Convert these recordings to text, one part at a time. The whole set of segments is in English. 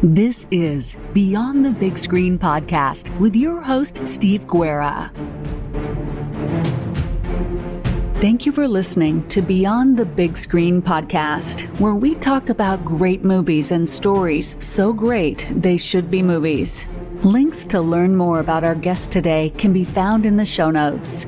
This is Beyond the Big Screen podcast with your host, Steve Guerra. Thank you for listening to Beyond the Big Screen podcast, where we talk about great movies and stories so great they should be movies. Links to learn more about our guest today can be found in the show notes.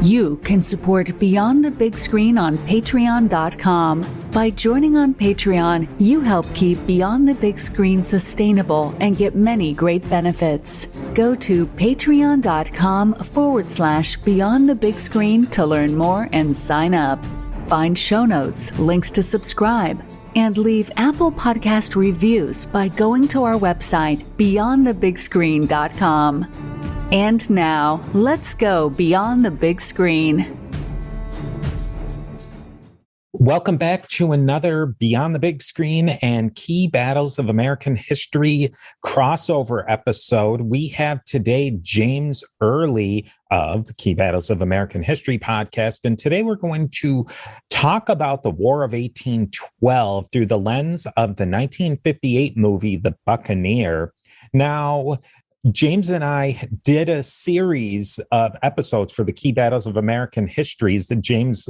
You can support Beyond the Big Screen on Patreon.com. By joining on Patreon, you help keep Beyond the Big Screen sustainable and get many great benefits. Go to patreon.com/Beyond the Big Screen to learn more and sign up. Find show notes, links to subscribe, and leave Apple Podcast reviews by going to our website, beyondthebigscreen.com. And now, let's go beyond the big screen. Welcome back to another Beyond the Big Screen and Key Battles of American History crossover episode. We have today James Early of the Key Battles of American History podcast. And today we're going to talk about the War of 1812 through the lens of the 1958 movie, The Buccaneer. Now, James and I did a series of episodes for the Key Battles of American Histories that James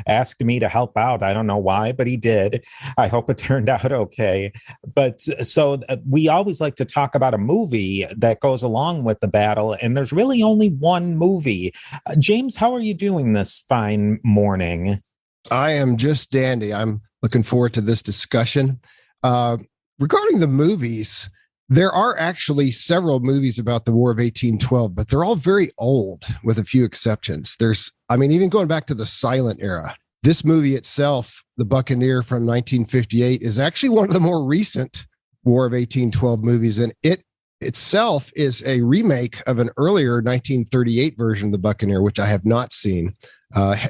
asked me to help out. I don't know why, but he did. I hope it turned out okay. But so we always like to talk about a movie that goes along with the battle, and there's really only one movie. James, how are you doing this fine morning? I am just dandy. I'm looking forward to this discussion. Regarding the movies, there are actually several movies about the War of 1812, but they're all very old with a few exceptions. Even going back to the silent era, this movie itself, The Buccaneer from 1958, is actually one of the more recent War of 1812 movies. And it itself is a remake of an earlier 1938 version of The Buccaneer, which I have not seen.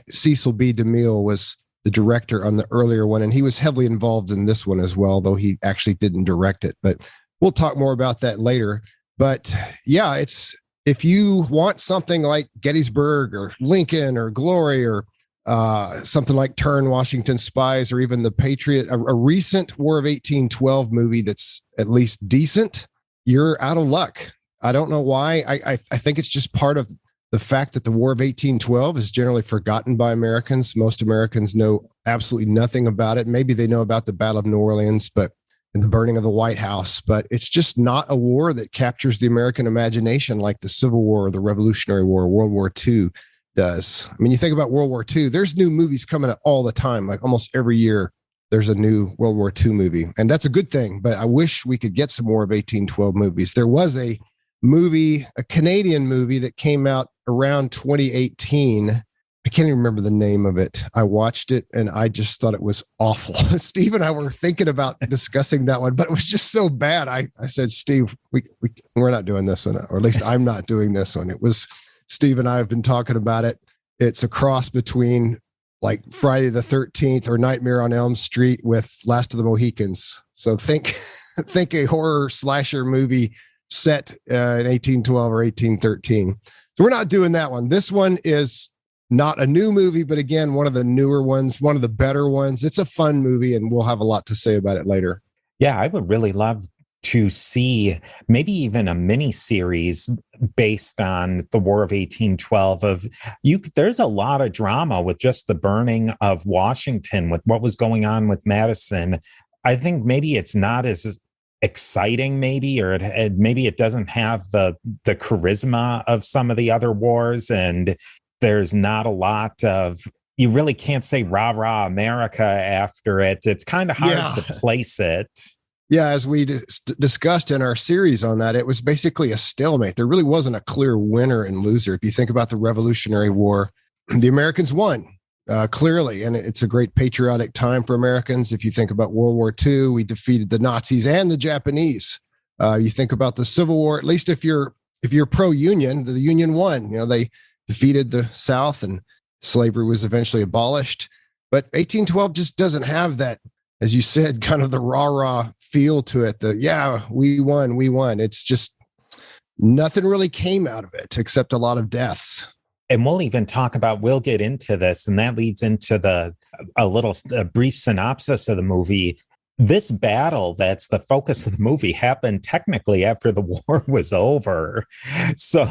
Cecil B. DeMille was the director on the earlier one, and he was heavily involved in this one as well, though he actually didn't direct it. But we'll talk more about that later. But yeah, if you want something like Gettysburg or Lincoln or Glory or something like Turn, Washington Spies, or even The Patriot, a recent War of 1812 movie that's at least decent, you're out of luck. I don't know why. I think it's just part of the fact that the War of 1812 is generally forgotten by Americans. Most Americans know absolutely nothing about it. Maybe they know about the Battle of New Orleans, and the burning of the White House, but it's just not a war that captures the American imagination like the Civil War or the Revolutionary War, World War II does. I mean, you think about World War II, there's new movies coming out all the time. Like almost every year, there's a new World War II movie, and that's a good thing, but I wish we could get some more of 1812 movies. There was a Canadian movie that came out around 2018. I can't even remember the name of it. I watched it and I just thought it was awful. Steve and I were thinking about discussing that one, but it was just so bad. I said, Steve, we're not doing this one, or at least I'm not doing this one. It was Steve and I have been talking about it. It's a cross between like Friday the 13th or Nightmare on Elm Street with Last of the Mohicans. So think a horror slasher movie set in 1812 or 1813. So we're not doing that one. This one is not a new movie, but again, one of the newer ones, one of the better ones. It's a fun movie, and we'll have a lot to say about it later. Yeah, I would really love to see maybe even a mini series based on the War of 1812. There's a lot of drama with just the burning of Washington, with what was going on with Madison. I think maybe it's not as exciting, or maybe it doesn't have the charisma of some of the other wars, and there's not a lot of, you really can't say rah, rah, America after it. It's kind of hard to place it. Yeah, as we discussed in our series on that, it was basically a stalemate. There really wasn't a clear winner and loser. If you think about the Revolutionary War, the Americans won clearly, and it's a great patriotic time for Americans. If you think about World War II, we defeated the Nazis and the Japanese. You think about the Civil War, at least if you're pro-Union, the Union won. They defeated the South, and slavery was eventually abolished. But 1812 just doesn't have that, as you said, kind of the rah-rah feel to it. We won. It's just nothing really came out of it except a lot of deaths. And we'll get into this, and that leads into a brief synopsis of the movie. this battle that's the focus of the movie happened technically after the war was over. So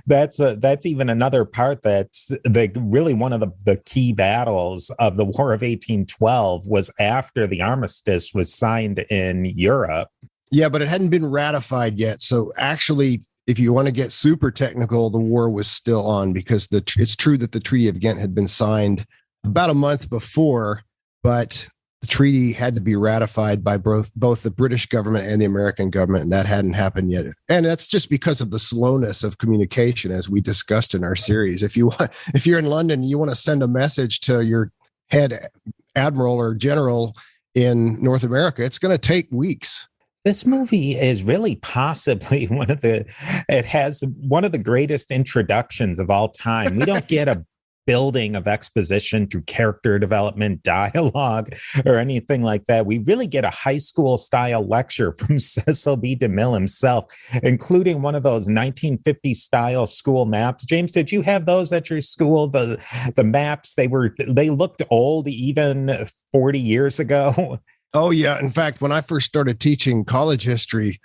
that's even another part that's really one of the key battles of the War of 1812 was after the armistice was signed in Europe. Yeah, but it hadn't been ratified yet. So actually, if you want to get super technical, the war was still on because it's true that the Treaty of Ghent had been signed about a month before, but the treaty had to be ratified by both the British government and the American government, and that hadn't happened yet. And that's just because of the slowness of communication, as we discussed in our series. If you're in London, you want to send a message to your head admiral or general in North America, it's going to take weeks. This movie is really possibly it has one of the greatest introductions of all time. We don't get a building of exposition through character development, dialogue, or anything like that. We really get a high school style lecture from Cecil B. DeMille himself, including one of those 1950 style school maps. James, did you have those at your school? The maps, they looked old even 40 years ago. Oh, yeah. In fact, when I first started teaching college history,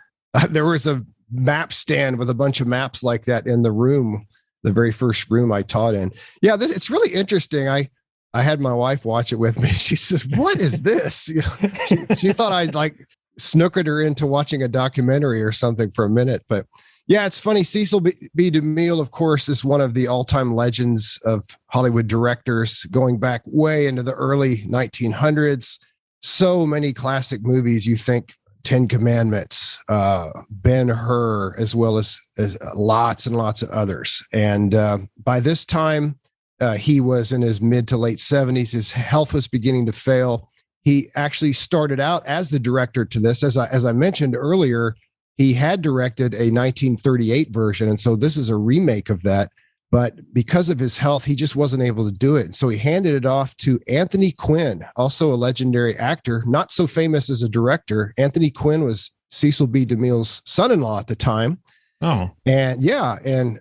there was a map stand with a bunch of maps like that in the room, the very first room I taught in. Yeah, it's really interesting. I had my wife watch it with me. She says, "What is this?" You know, she thought I'd like snookered her into watching a documentary or something for a minute. But yeah, it's funny. Cecil B. DeMille, of course, is one of the all-time legends of Hollywood directors going back way into the early 1900s. So many classic movies. You think Ten Commandments, Ben-Hur, as well as lots and lots of others. And by this time, he was in his mid to late 70s. His health was beginning to fail. He actually started out as the director to this. As I mentioned earlier, he had directed a 1938 version. And so this is a remake of that. But because of his health, he just wasn't able to do it. And so he handed it off to Anthony Quinn, also a legendary actor, not so famous as a director. Anthony Quinn was Cecil B. DeMille's son-in-law at the time. Oh. And yeah. And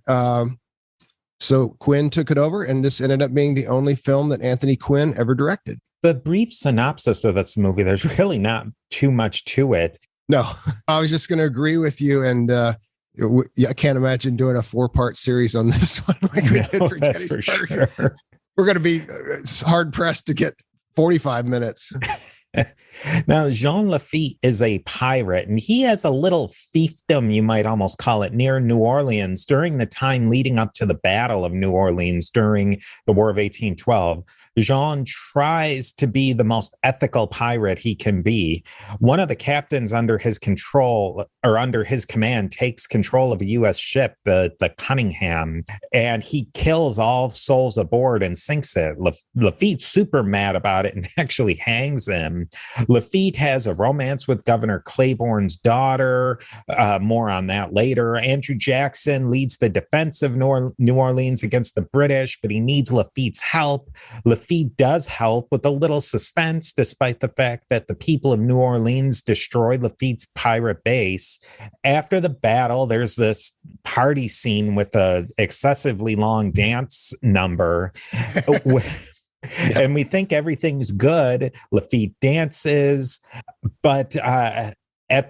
so Quinn took it over, and this ended up being the only film that Anthony Quinn ever directed. The brief synopsis of this movie, there's really not too much to it. No, I was just going to agree with you. And I can't imagine doing a 4-part series on this one like we did for Gettysburg. Sure. We're going to be hard pressed to get 45 minutes. Now, Jean Lafitte is a pirate, and he has a little fiefdom, you might almost call it, near New Orleans during the time leading up to the Battle of New Orleans during the War of 1812. Jean tries to be the most ethical pirate he can be. One of the captains under his control or under his command takes control of a U.S. ship, the Cunningham, and he kills all souls aboard and sinks it. Lafitte's super mad about it and actually hangs him. Lafitte has a romance with Governor Claiborne's daughter. More on that later. Andrew Jackson leads the defense of New Orleans against the British, but he needs Lafitte's help. Lafitte does help with a little suspense, despite the fact that the people of New Orleans destroy Lafitte's pirate base. After the battle, there's this party scene with a excessively long dance number. And we think everything's good. Lafitte dances, but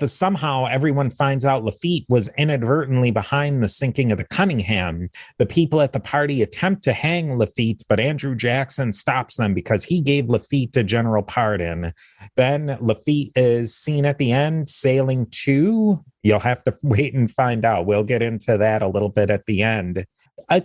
somehow everyone finds out Lafitte was inadvertently behind the sinking of the Cunningham. The people at the party attempt to hang Lafitte, but Andrew Jackson stops them because he gave Lafitte a general pardon. Then Lafitte is seen at the end sailing to, you'll have to wait and find out. We'll get into that a little bit at the end.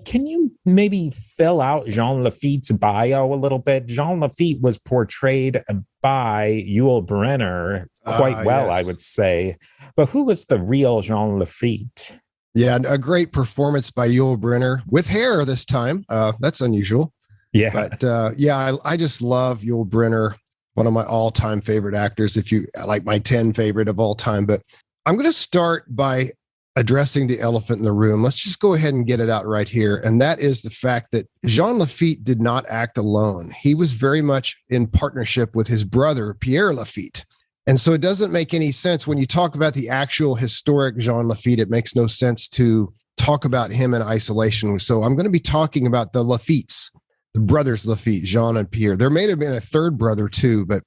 Can you maybe fill out Jean Lafitte's bio a little bit? Jean Lafitte was portrayed by Yul Brynner quite well, yes. I would say. But who was the real Jean Lafitte? Yeah, a great performance by Yul Brynner with hair this time. That's unusual. Yeah. But I just love Yul Brynner, one of my all-time favorite actors, if you like my 10 favorite of all time. But I'm going to start by addressing the elephant in the room. Let's just go ahead and get it out right here. And that is the fact that Jean Lafitte did not act alone. He was very much in partnership with his brother, Pierre Lafitte. And so it doesn't make any sense when you talk about the actual historic Jean Lafitte, it makes no sense to talk about him in isolation. So I'm going to be talking about the Lafittes, the brothers Lafitte, Jean and Pierre. There may have been a third brother too, but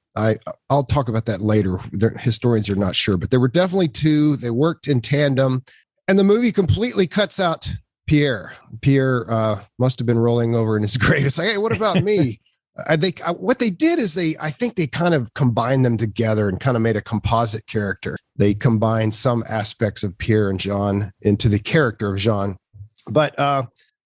I'll talk about that later. Historians are not sure, but there were definitely two. They worked in tandem, and the movie completely cuts out Pierre. Pierre must have been rolling over in his grave. It's like, hey, what about me? I think what they did is I think they kind of combined them together and kind of made a composite character. They combined some aspects of Pierre and Jean into the character of Jean. But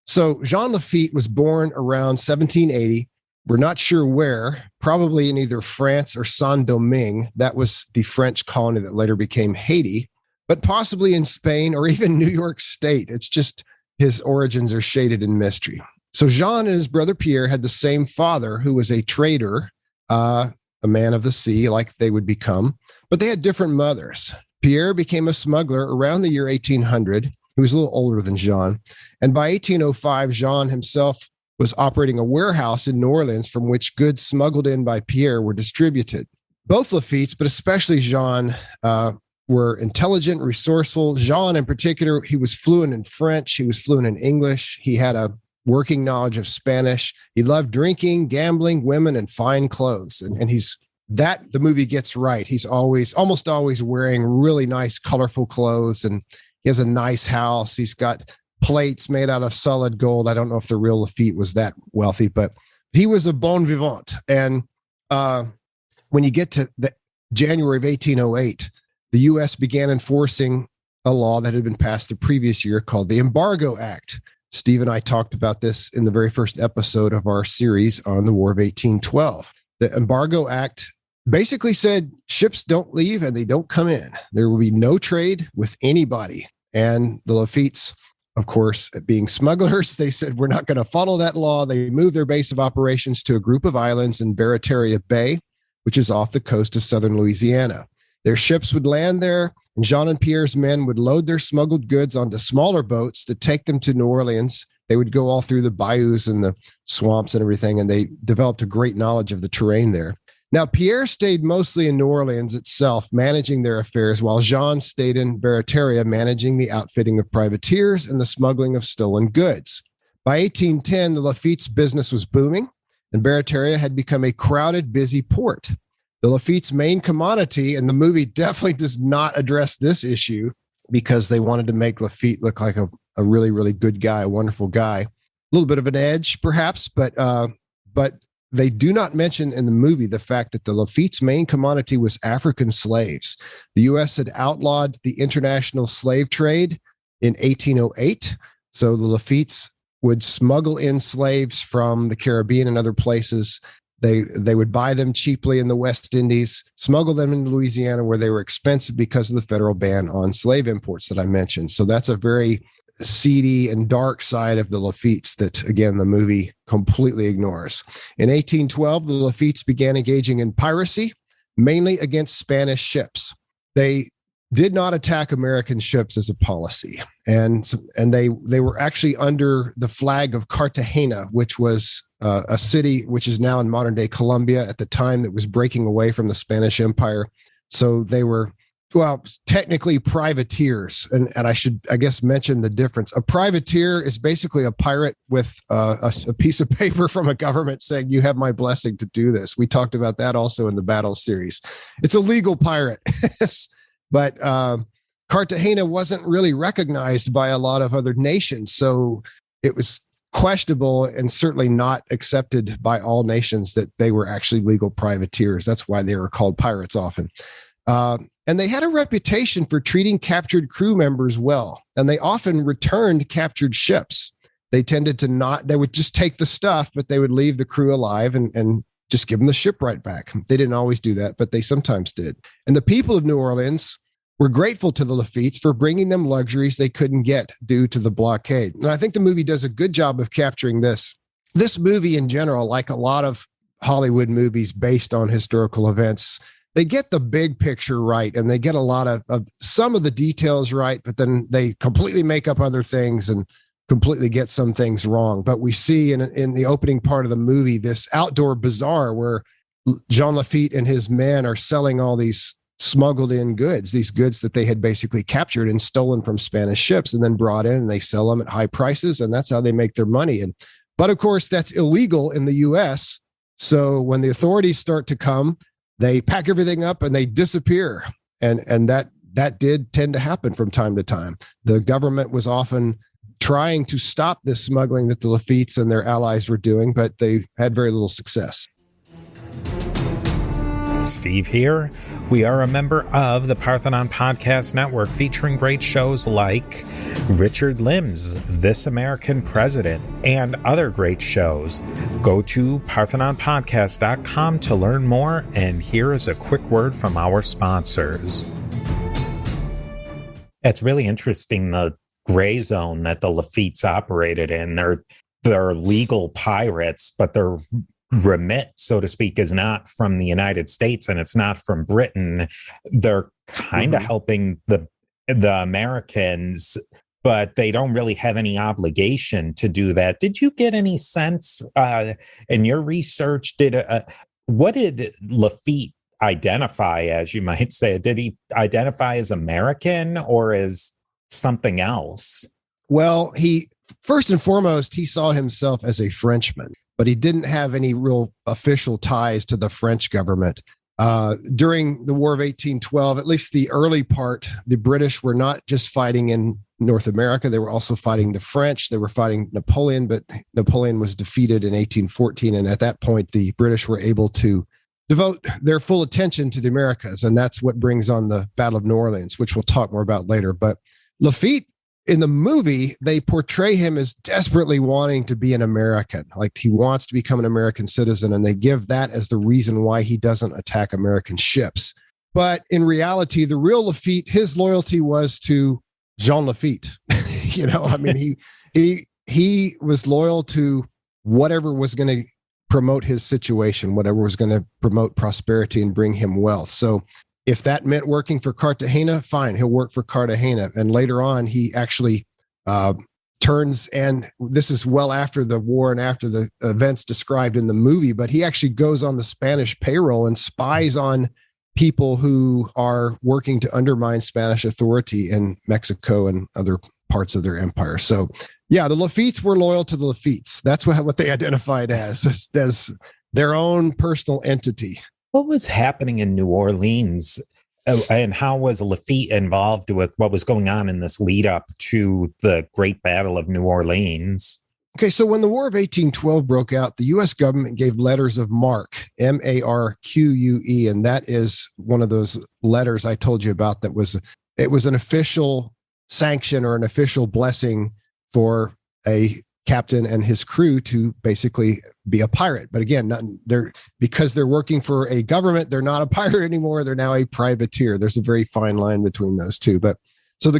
so Jean Lafitte was born around 1780. We're not sure where, probably in either France or Saint-Domingue. That was the French colony that later became Haiti, but possibly in Spain or even New York State. It's just his origins are shaded in mystery. So Jean and his brother Pierre had the same father, who was a trader, a man of the sea, like they would become, but they had different mothers. Pierre became a smuggler around the year 1800. He was a little older than Jean. And by 1805, Jean himself was operating a warehouse in New Orleans from which goods smuggled in by Pierre were distributed. Both Lafitte's, but especially Jean, were intelligent, resourceful. Jean in particular, he was fluent in French. He was fluent in English. He had a working knowledge of Spanish. He loved drinking, gambling, women, and fine clothes. And the movie gets right. He's almost always wearing really nice, colorful clothes, and he has a nice house. He's got plates made out of solid gold. I don't know if the real Lafitte was that wealthy, but he was a bon vivant. And when you get to the January of 1808, the U.S. began enforcing a law that had been passed the previous year called the Embargo Act. Steve and I talked about this in the very first episode of our series on the War of 1812. The Embargo Act basically said ships don't leave and they don't come in. There will be no trade with anybody. And the Lafittes, of course, being smugglers, they said, we're not going to follow that law. They moved their base of operations to a group of islands in Barataria Bay, which is off the coast of southern Louisiana. Their ships would land there, and Jean and Pierre's men would load their smuggled goods onto smaller boats to take them to New Orleans. They would go all through the bayous and the swamps and everything, and they developed a great knowledge of the terrain there. Now, Pierre stayed mostly in New Orleans itself, managing their affairs, while Jean stayed in Barataria, managing the outfitting of privateers and the smuggling of stolen goods. By 1810, the Lafitte's business was booming, and Barataria had become a crowded, busy port. The Lafitte's main commodity, and the movie definitely does not address this issue because they wanted to make Lafitte look like a really, really good guy, a wonderful guy. A little bit of an edge, perhaps, but they do not mention in the movie the fact that the Lafitte's main commodity was African slaves. The U.S. had outlawed the international slave trade in 1808, so the Lafitte's would smuggle in slaves from the Caribbean and other places. They would buy them cheaply in the West Indies, smuggle them into Louisiana where they were expensive because of the federal ban on slave imports that I mentioned. So that's a very seedy and dark side of the Lafitte's that, again, the movie completely ignores. In 1812, the Lafitte's began engaging in piracy, mainly against Spanish ships. They did not attack American ships as a policy. And they were actually under the flag of Cartagena, which was a city which is now in modern day Colombia. At the time, it was breaking away from the Spanish Empire. So they were, well, technically privateers. And I should, I guess, mention the difference. A privateer is basically a pirate with a piece of paper from a government saying, you have my blessing to do this. We talked about that also in the Battle series. It's a legal pirate. But Cartagena wasn't really recognized by a lot of other nations. So it was questionable and certainly not accepted by all nations that they were actually legal privateers. That's why they were called pirates often. And they had a reputation for treating captured crew members well. And they often returned captured ships. They tended to not, they would just take the stuff, but they would leave the crew alive and just give them the ship right back. They didn't always do that, but they sometimes did. And the people of New Orleans were grateful to the Lafitte's for bringing them luxuries they couldn't get due to the blockade. And I think the movie does a good job of capturing this. This movie in general, like a lot of Hollywood movies based on historical events, they get the big picture right, and they get a lot of some of the details right, but then they completely make up other things and completely get some things wrong. But we see in the opening part of the movie, this outdoor bazaar where Jean Lafitte and his men are selling all these smuggled in goods, these goods that they had basically captured and stolen from Spanish ships and then brought in, and they sell them at high prices. And that's how they make their money. But of course, that's illegal in the US. So when the authorities start to come, they pack everything up and they disappear. And that did tend to happen from time to time. The government was often trying to stop this smuggling that the Lafitte's and their allies were doing, but they had very little success. Steve here. We are a member of the Parthenon Podcast Network, featuring great shows like Richard Lim's This American President and other great shows. Go to parthenonpodcast.com to learn more, and here is a quick word from our sponsors. It's really interesting, the gray zone that the Lafitte's operated in. They're legal pirates, but their remit, so to speak, is not from the United States and it's not from Britain. They're kind of helping the Americans, but they don't really have any obligation to do that. Did you get any sense in your research? What did Lafitte identify as, you might say? Did he identify as American or as something else? Well, first and foremost, he saw himself as a Frenchman, but he didn't have any real official ties to the French government. During the War of 1812, at least the early part, the British were not just fighting in North America. They were also fighting the French. They were fighting Napoleon, but Napoleon was defeated in 1814. And at that point, the British were able to devote their full attention to the Americas. And that's what brings on the Battle of New Orleans, which we'll talk more about later. But Lafitte, in the movie, they portray him as desperately wanting to be an American, like he wants to become an American citizen, and they give that as the reason why he doesn't attack American ships. But in reality, the real Lafitte, his loyalty was to Jean Lafitte. He was loyal to whatever was going to promote his situation, whatever was going to promote prosperity and bring him wealth. So if that meant working for Cartagena, fine, he'll work for Cartagena. And later on, he actually turns, and this is well after the war and after the events described in the movie, but he actually goes on the Spanish payroll and spies on people who are working to undermine Spanish authority in Mexico and other parts of their empire. So yeah, the Lafitte's were loyal to the Lafitte's. That's what they identified as their own personal entity. What was happening in New Orleans, and how was Lafitte involved with what was going on in this lead up to the Great Battle of New Orleans? Okay, so when the War of 1812 broke out, the U.S. government gave letters of marque, M-A-R-Q-U-E, and that is one of those letters I told you about that it was an official sanction or an official blessing for a captain and his crew to basically be a pirate. But again, because they're working for a government, they're not a pirate anymore. They're now a privateer. There's a very fine line between those two. But so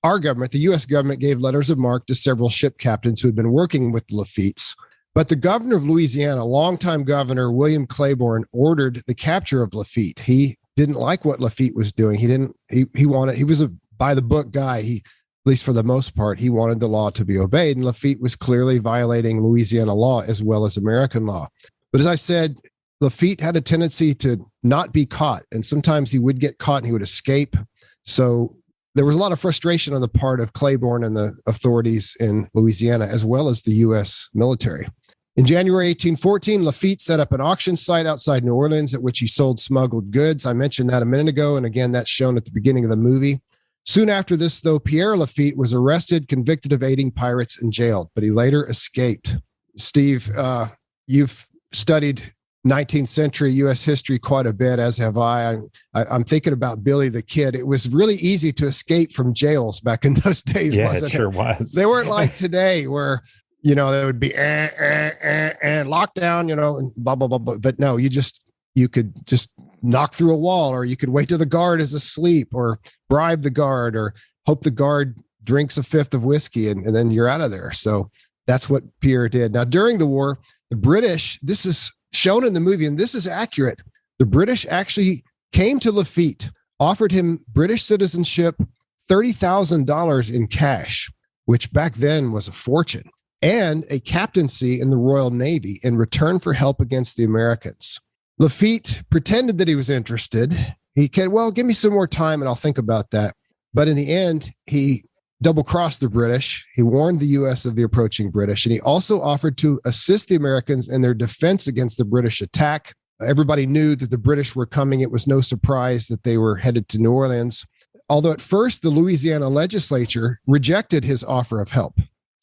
our government, the U.S. government, gave letters of marque to several ship captains who had been working with the Lafitte's. But the governor of Louisiana, longtime governor William Claiborne, ordered the capture of Lafitte. He didn't like what Lafitte was doing. He was a by the book guy. At least for the most part, he wanted the law to be obeyed, and Lafitte was clearly violating Louisiana law as well as American law. But as I said, Lafitte had a tendency to not be caught, and sometimes he would get caught and he would escape. So there was a lot of frustration on the part of Claiborne and the authorities in Louisiana, as well as the U.S. military. In January 1814, Lafitte set up an auction site outside New Orleans at which he sold smuggled goods. I mentioned that a minute ago, and again, that's shown at the beginning of the movie. Soon after this, though, Pierre Lafitte was arrested, convicted of aiding pirates, and jailed, but he later escaped. Steve, you've studied 19th century U.S. history quite a bit, as have I. I'm thinking about Billy the Kid. It was really easy to escape from jails back in those days, wasn't it? Yeah, it sure was. They weren't like today where, there would be lockdown, and blah, blah, blah, blah. But no, you could just knock through a wall, or you could wait till the guard is asleep, or bribe the guard, or hope the guard drinks a fifth of whiskey, and then you're out of there. So that's what Pierre did. Now, during the war, the British, this is shown in the movie, and this is accurate. The British actually came to Lafitte, offered him British citizenship, $30,000 in cash, which back then was a fortune, and a captaincy in the Royal Navy in return for help against the Americans. Lafitte pretended that he was interested. He said, well, give me some more time and I'll think about that. But in the end, he double-crossed the British. He warned the U.S. of the approaching British, and he also offered to assist the Americans in their defense against the British attack. Everybody knew that the British were coming. It was no surprise that they were headed to New Orleans. Although at first the Louisiana legislature rejected his offer of help.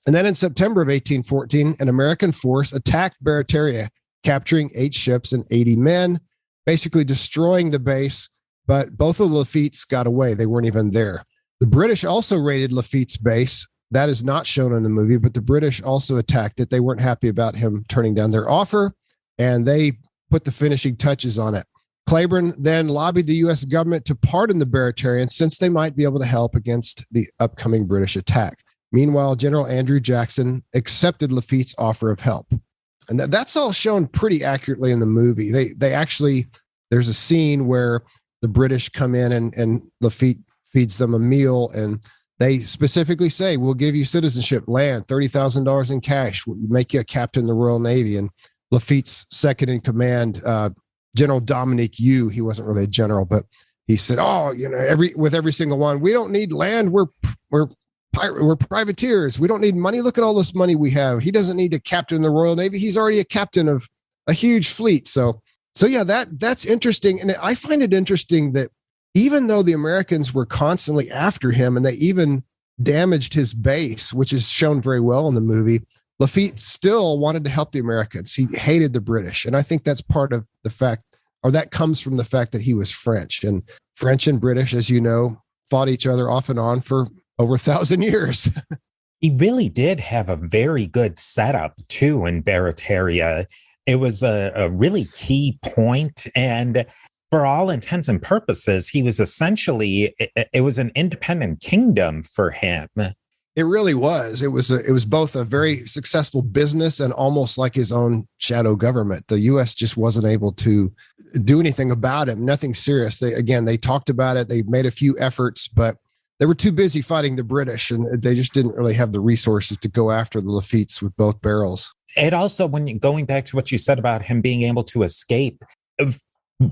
And then in September of 1814, an American force attacked Barataria, capturing 8 ships and 80 men, basically destroying the base. But both of Lafitte's got away. They weren't even there. The British also raided Lafitte's base. That is not shown in the movie, but the British also attacked it. They weren't happy about him turning down their offer, and they put the finishing touches on it. Claiborne then lobbied the U.S. government to pardon the Baratarians since they might be able to help against the upcoming British attack. Meanwhile, General Andrew Jackson accepted Lafitte's offer of help. And that's all shown pretty accurately in the movie. They actually, there's a scene where the British come in and Lafitte feeds them a meal, and they specifically say, we'll give you citizenship, land, $30,000 in cash, we'll make you a captain in the Royal Navy. And Lafitte's second in command, General Dominique Yu, he wasn't really a general, but he said, with every single one, we don't need land. We're privateers. We don't need money. Look at all this money we have. He doesn't need a captain in the Royal Navy. He's already a captain of a huge fleet. So yeah, that's interesting. And I find it interesting that even though the Americans were constantly after him and they even damaged his base, which is shown very well in the movie, Lafitte still wanted to help the Americans. He hated the British. And I think that's part of the fact, or that comes from the fact that he was French. And French and British, as you know, fought each other off and on for over 1,000 years. He really did have a very good setup, too, in Barataria. It was a really key point. And for all intents and purposes, he was essentially, it was an independent kingdom for him. It really was. It was both a very successful business and almost like his own shadow government. The U.S. just wasn't able to do anything about him. Nothing serious. They talked about it. They made a few efforts, but they were too busy fighting the British, and they just didn't really have the resources to go after the Lafittes with both barrels. It also, going back to what you said about him being able to escape,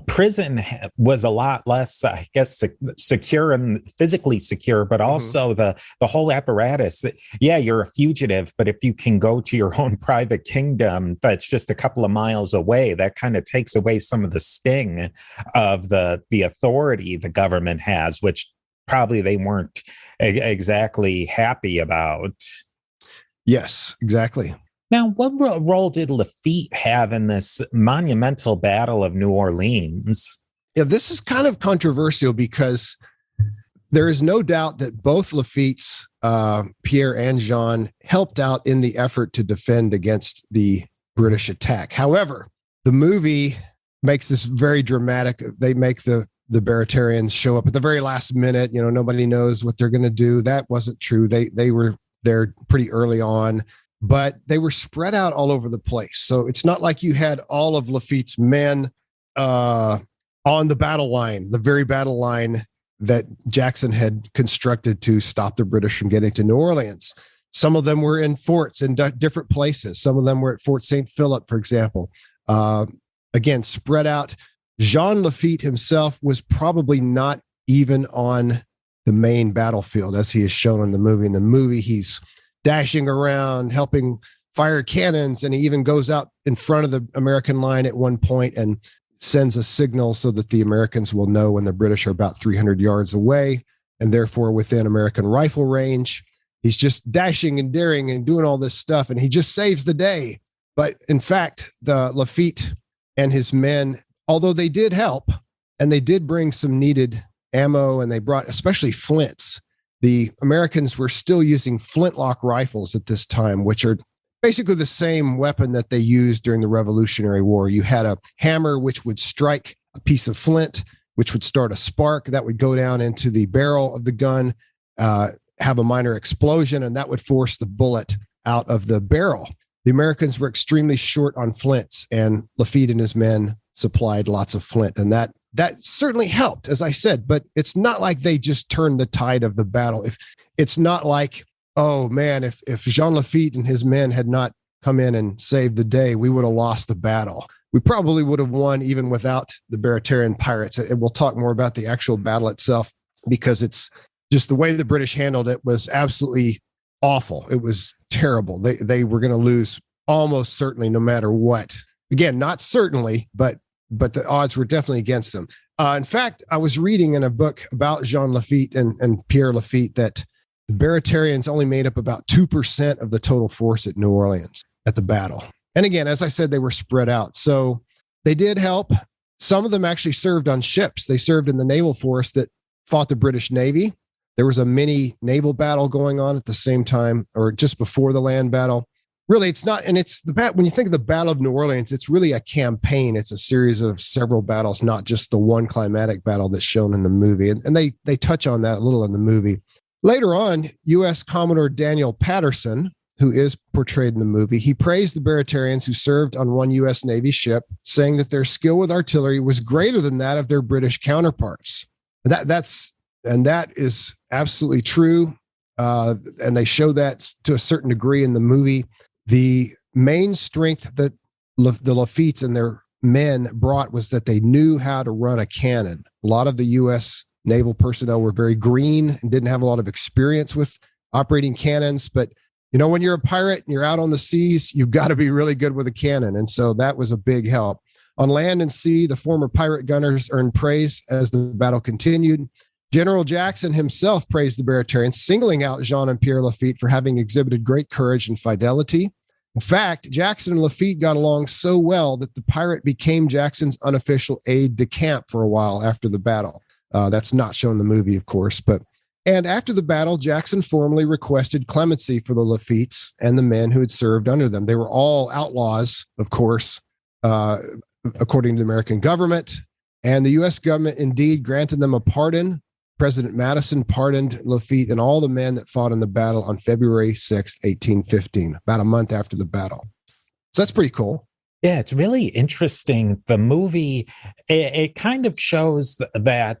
prison was a lot less, I guess, secure and physically secure, but also the whole apparatus. Yeah, you're a fugitive, but if you can go to your own private kingdom that's just a couple of miles away, that kind of takes away some of the sting of the authority the government has, which probably they weren't exactly happy about. Yes, exactly. Now, what role did Lafitte have in this monumental Battle of New Orleans? Yeah, this is kind of controversial because there is no doubt that both Lafitte's, Pierre and Jean, helped out in the effort to defend against the British attack. However, the movie makes this very dramatic. They make the Baratarians show up at the very last minute. Nobody knows what they're going to do. That wasn't true. They were there pretty early on, but they were spread out all over the place. So it's not like you had all of Lafitte's men on the battle line, the very battle line that Jackson had constructed to stop the British from getting to New Orleans. Some of them were in forts in different places. Some of them were at Fort St. Philip, for example. Again, spread out. Jean Lafitte himself was probably not even on the main battlefield as he is shown in the movie. In the movie, he's dashing around, helping fire cannons, and he even goes out in front of the American line at one point and sends a signal so that the Americans will know when the British are about 300 yards away and therefore within American rifle range. He's just dashing and daring and doing all this stuff, and he just saves the day. But in fact, the Lafitte and his men, although they did help and they did bring some needed ammo, and they brought especially flints, the Americans were still using flintlock rifles at this time, which are basically the same weapon that they used during the Revolutionary War. You had a hammer, which would strike a piece of flint, which would start a spark that would go down into the barrel of the gun, have a minor explosion, and that would force the bullet out of the barrel. The Americans were extremely short on flints, and Lafitte and his men supplied lots of flint, and that certainly helped, as I said, but it's not like they just turned the tide of the battle. It's not like, oh man, if Jean Lafitte and his men had not come in and saved the day, we would have lost the battle. We probably would have won even without the Baratarian pirates. And we'll talk more about the actual battle itself, because it's just the way the British handled it was absolutely awful. It was terrible. They were going to lose almost certainly no matter what. Again, not certainly, but but the odds were definitely against them. In fact, I was reading in a book about Jean Lafitte and Pierre Lafitte that the Barratarians only made up about 2% of the total force at New Orleans at the battle. And again, as I said, they were spread out. So they did help. Some of them actually served on ships. They served in the naval force that fought the British Navy. There was a mini naval battle going on at the same time, or just before the land battle. Really, it's not, and it's when you think of the Battle of New Orleans, it's really a campaign. It's a series of several battles, not just the one climatic battle that's shown in the movie. And they touch on that a little in the movie. Later on, U.S. Commodore Daniel Patterson, who is portrayed in the movie, he praised the Barratarians who served on one U.S. Navy ship, saying that their skill with artillery was greater than that of their British counterparts. That is absolutely true. And they show that to a certain degree in the movie. The main strength that the Lafitte's and their men brought was that they knew how to run a cannon. A lot of the U.S. naval personnel were very green and didn't have a lot of experience with operating cannons. But, when you're a pirate and you're out on the seas, you've got to be really good with a cannon. And so that was a big help. On land and sea, the former pirate gunners earned praise as the battle continued. General Jackson himself praised the Barratarians, singling out Jean and Pierre Lafitte for having exhibited great courage and fidelity. In fact, Jackson and Lafitte got along so well that the pirate became Jackson's unofficial aide de camp for a while after the battle. That's not shown in the movie, of course. And after the battle, Jackson formally requested clemency for the Lafittes and the men who had served under them. They were all outlaws, of course, according to the American government. And the U.S. government indeed granted them a pardon. President Madison pardoned Lafitte and all the men that fought in the battle on February 6, 1815, about a month after the battle. So that's pretty cool. Yeah, it's really interesting. The movie, it kind of shows that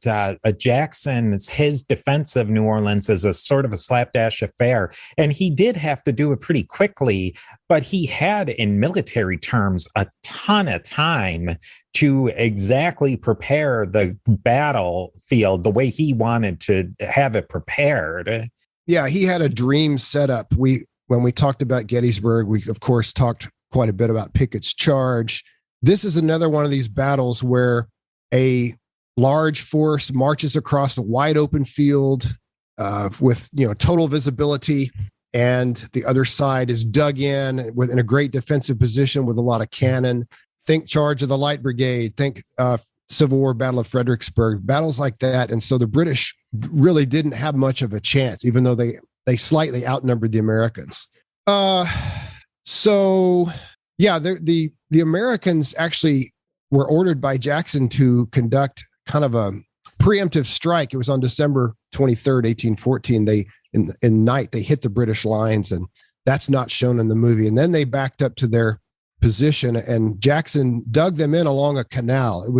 his defense of New Orleans is a sort of a slapdash affair. And he did have to do it pretty quickly, but he had, in military terms, a ton of time to exactly prepare the battlefield the way he wanted to have it prepared. Yeah, he had a dream setup. When we talked about Gettysburg, we, of course, talked quite a bit about Pickett's charge. This is another one of these battles where a large force marches across a wide open field with total visibility, and the other side is dug in in a great defensive position with a lot of cannon. Think Charge of the Light Brigade. Think Civil War Battle of Fredericksburg. Battles like that. And so the British really didn't have much of a chance, even though they slightly outnumbered the Americans. So, yeah, the Americans actually were ordered by Jackson to conduct kind of a preemptive strike. It was on December 23rd, 1814. In night, they hit the British lines, and that's not shown in the movie. And then they backed up to their position, and Jackson dug them in along a canal. It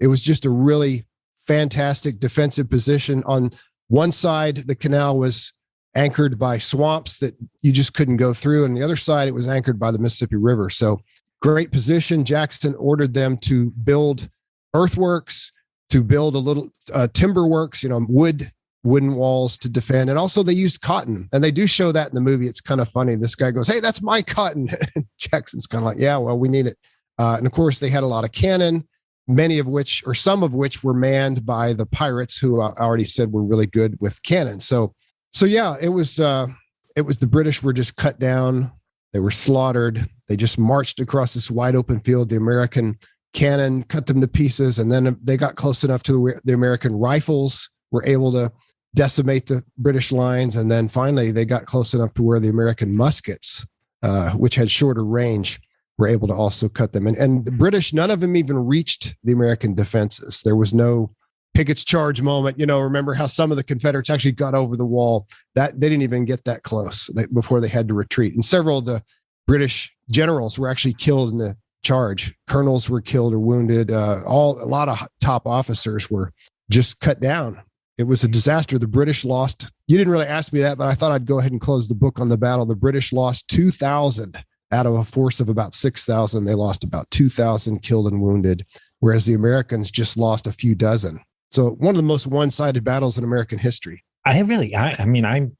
was just a really fantastic defensive position. On one side, the canal was anchored by swamps that you just couldn't go through. And the other side, it was anchored by the Mississippi River. So great position. Jackson ordered them to build earthworks, to build a little timber works, wooden walls to defend. And also they used cotton. And they do show that in the movie. It's kind of funny. This guy goes, "Hey, that's my cotton." Jackson's kind of like, "Yeah, well, we need it." And of course, they had a lot of cannon, some of which were manned by the pirates, who I already said were really good with cannon. So yeah, it was the British were just cut down. They were slaughtered. They just marched across this wide open field. The American cannon cut them to pieces. And then they got close enough to the American rifles were able to decimate the British lines. And then finally they got close enough to where the American muskets, which had shorter range, were able to also cut them. And the British, none of them even reached the American defenses. There was no Pickett's charge moment. Remember how some of the Confederates actually got over the wall? That they didn't even get that close before they had to retreat. And several of the British generals were actually killed in the charge. Colonels were killed or wounded. A lot of top officers were just cut down. It was a disaster. The British lost. You didn't really ask me that, but I thought I'd go ahead and close the book on the battle. The British lost 2,000 out of a force of about 6,000. They lost about 2,000 killed and wounded, whereas the Americans just lost a few dozen. So one of the most one-sided battles in American history. I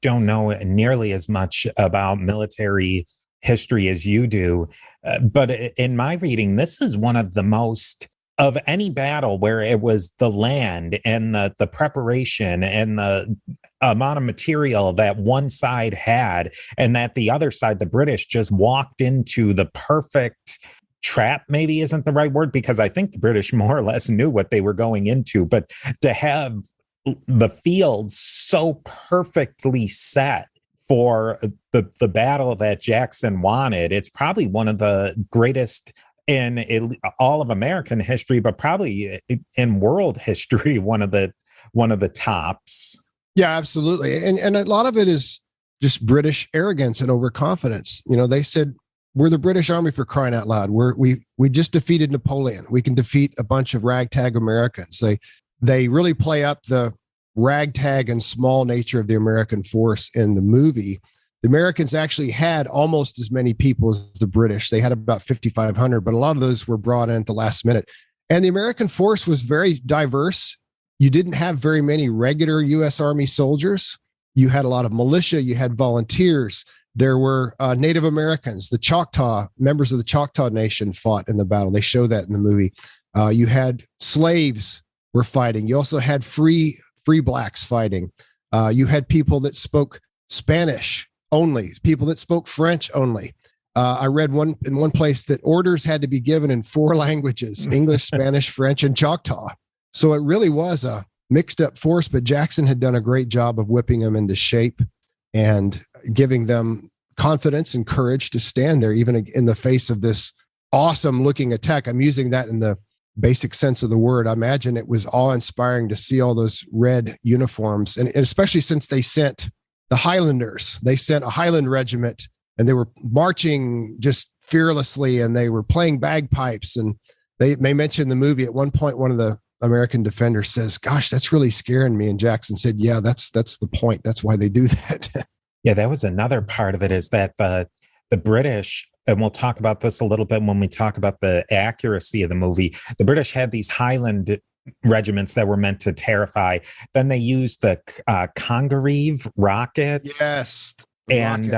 don't know nearly as much about military history as you do, but in my reading, this is one of the most of any battle where it was the land and the preparation and the amount of material that one side had, and that the other side, the British, just walked into the perfect trap, maybe isn't the right word, because I think the British more or less knew what they were going into, but to have the field so perfectly set for the battle that Jackson wanted, it's probably one of the greatest in all of American history, but probably in world history, one of the tops. Yeah, absolutely. And a lot of it is just British arrogance and overconfidence. You know, they said, we're the British Army, for crying out loud. We just defeated Napoleon. We can defeat a bunch of ragtag Americans. They really play up the ragtag and small nature of the American force in the movie. The Americans actually had almost as many people as the British. They had about 5,500, but a lot of those were brought in at the last minute. And the American force was very diverse. You didn't have very many regular U.S. Army soldiers. You had a lot of militia. You had volunteers. There were Native Americans. The Choctaw, members of the Choctaw Nation fought in the battle. They show that in the movie. You had slaves were fighting. You also had free blacks fighting. You had people that spoke Spanish only, people that spoke French only. I read in one place that orders had to be given in 4 languages: English, Spanish, French, and Choctaw. So it really was a mixed up force, but Jackson had done a great job of whipping them into shape and giving them confidence and courage to stand there, even in the face of this awesome looking attack. I'm using that in the basic sense of the word. I imagine it was awe-inspiring to see all those red uniforms, and especially since they sent the Highlanders. They sent a Highland regiment, and they were marching just fearlessly, and they were playing bagpipes. And they mentioned in the movie at one point, one of the American defenders says, "Gosh, that's really scaring me." And Jackson said, "Yeah, that's the point. That's why they do that." Yeah, that was another part of it, is that the British, and we'll talk about this a little bit when we talk about the accuracy of the movie, the British had these Highland regiments that were meant to terrify. Then they used the Congaree rockets. Yes. And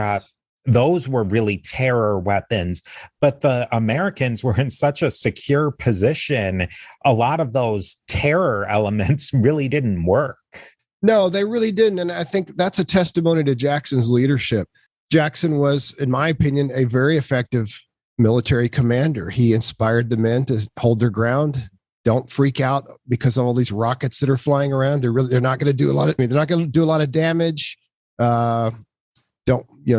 those were really terror weapons. But the Americans were in such a secure position, a lot of those terror elements really didn't work. No, they really didn't. And I think that's a testimony to Jackson's leadership. Jackson was, in my opinion, a very effective military commander. He inspired the men to hold their ground. Don't freak out because of all these rockets that are flying around. They're not going to do a lot of, they're not going to do a lot of damage.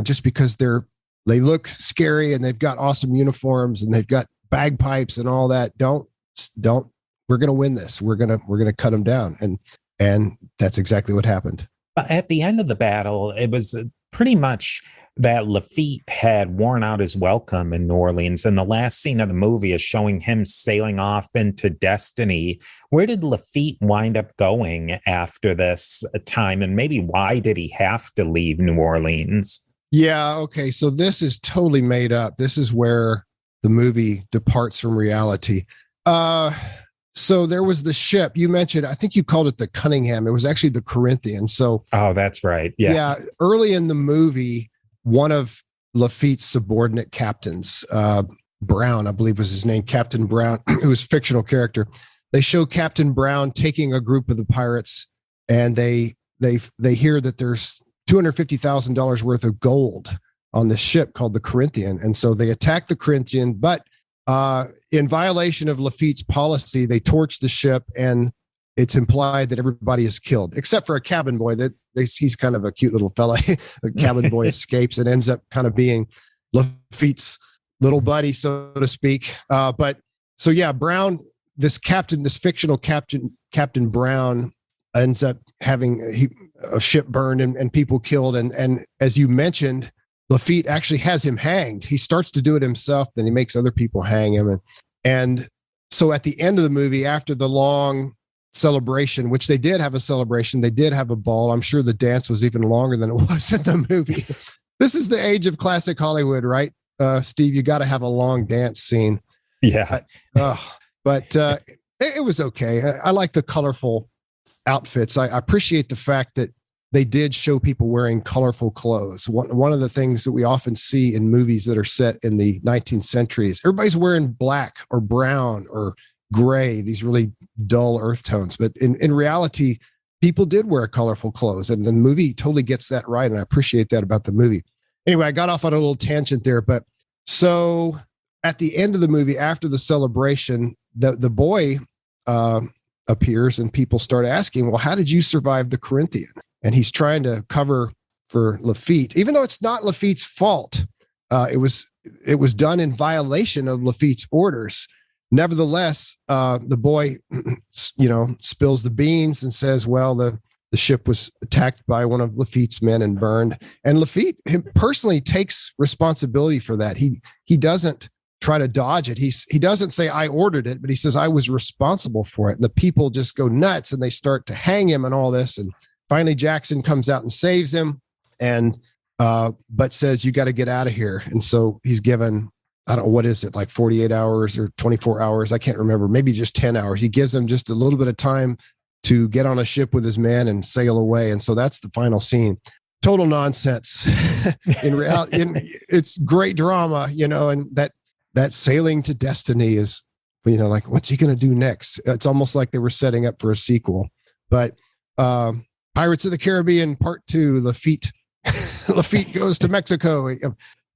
Just because they look scary and they've got awesome uniforms and they've got bagpipes and all that. Don't, we're going to win this. We're going to cut them down. And that's exactly what happened. But at the end of the battle, it was pretty much that Lafitte had worn out his welcome in New Orleans. And the last scene of the movie is showing him sailing off into destiny. Where did Lafitte wind up going after this time? And maybe why did he have to leave New Orleans? Yeah. Okay. So this is totally made up. This is where the movie departs from reality. So there was the ship you mentioned. I think you called it the Cunningham. It was actually the Corinthian. So, oh, that's right. Yeah. Yeah. Early in the movie, one of Lafitte's subordinate captains, Brown, I believe was his name, Captain Brown, who was a fictional character. They show Captain Brown taking a group of the pirates, and they hear that there's $250,000 worth of gold on this ship called the Corinthian. And so they attack the Corinthian, but in violation of Lafitte's policy, they torch the ship, and it's implied that everybody is killed, except for a cabin boy. He's kind of a cute little fella. The cabin boy escapes and ends up kind of being Lafitte's little buddy, so to speak. Brown, this fictional Captain Brown, ends up having a ship burned and people killed. And as you mentioned, Lafitte actually has him hanged. He starts to do it himself, then he makes other people hang him. And so at the end of the movie, after the long celebration, which they did have a celebration, they did have a ball. I'm sure the dance was even longer than it was in the movie. This is the age of classic Hollywood, right? Steve, you got to have a long dance scene. Yeah. It was okay. I like the colorful outfits. I appreciate the fact that they did show people wearing colorful clothes. One of the things that we often see in movies that are set in the 19th century is everybody's wearing black or brown or gray, these really dull earth tones. But in reality, people did wear colorful clothes, and the movie totally gets that right. And I appreciate that about the movie. Anyway, I got off on a little tangent there, but so at the end of the movie, after the celebration, the boy appears and people start asking, well, how did you survive the Corinthian? And he's trying to cover for Lafitte, even though it's not Lafitte's fault. It was done in violation of Lafitte's orders. Nevertheless, the boy, spills the beans and says, well, the ship was attacked by one of Lafitte's men and burned. And Lafitte personally takes responsibility for that. He doesn't try to dodge it. He doesn't say, I ordered it, but he says, I was responsible for it. And the people just go nuts and they start to hang him and all this. And finally, Jackson comes out and saves him, and but says, you got to get out of here. And so he's given, I don't know, what is it, like 48 hours or 24 hours? I can't remember, maybe just 10 hours. He gives them just a little bit of time to get on a ship with his men and sail away. And so that's the final scene. Total nonsense. In reality, it's great drama, and that sailing to destiny is, like, what's he going to do next? It's almost like they were setting up for a sequel. But Pirates of the Caribbean Part 2, Lafitte goes to Mexico.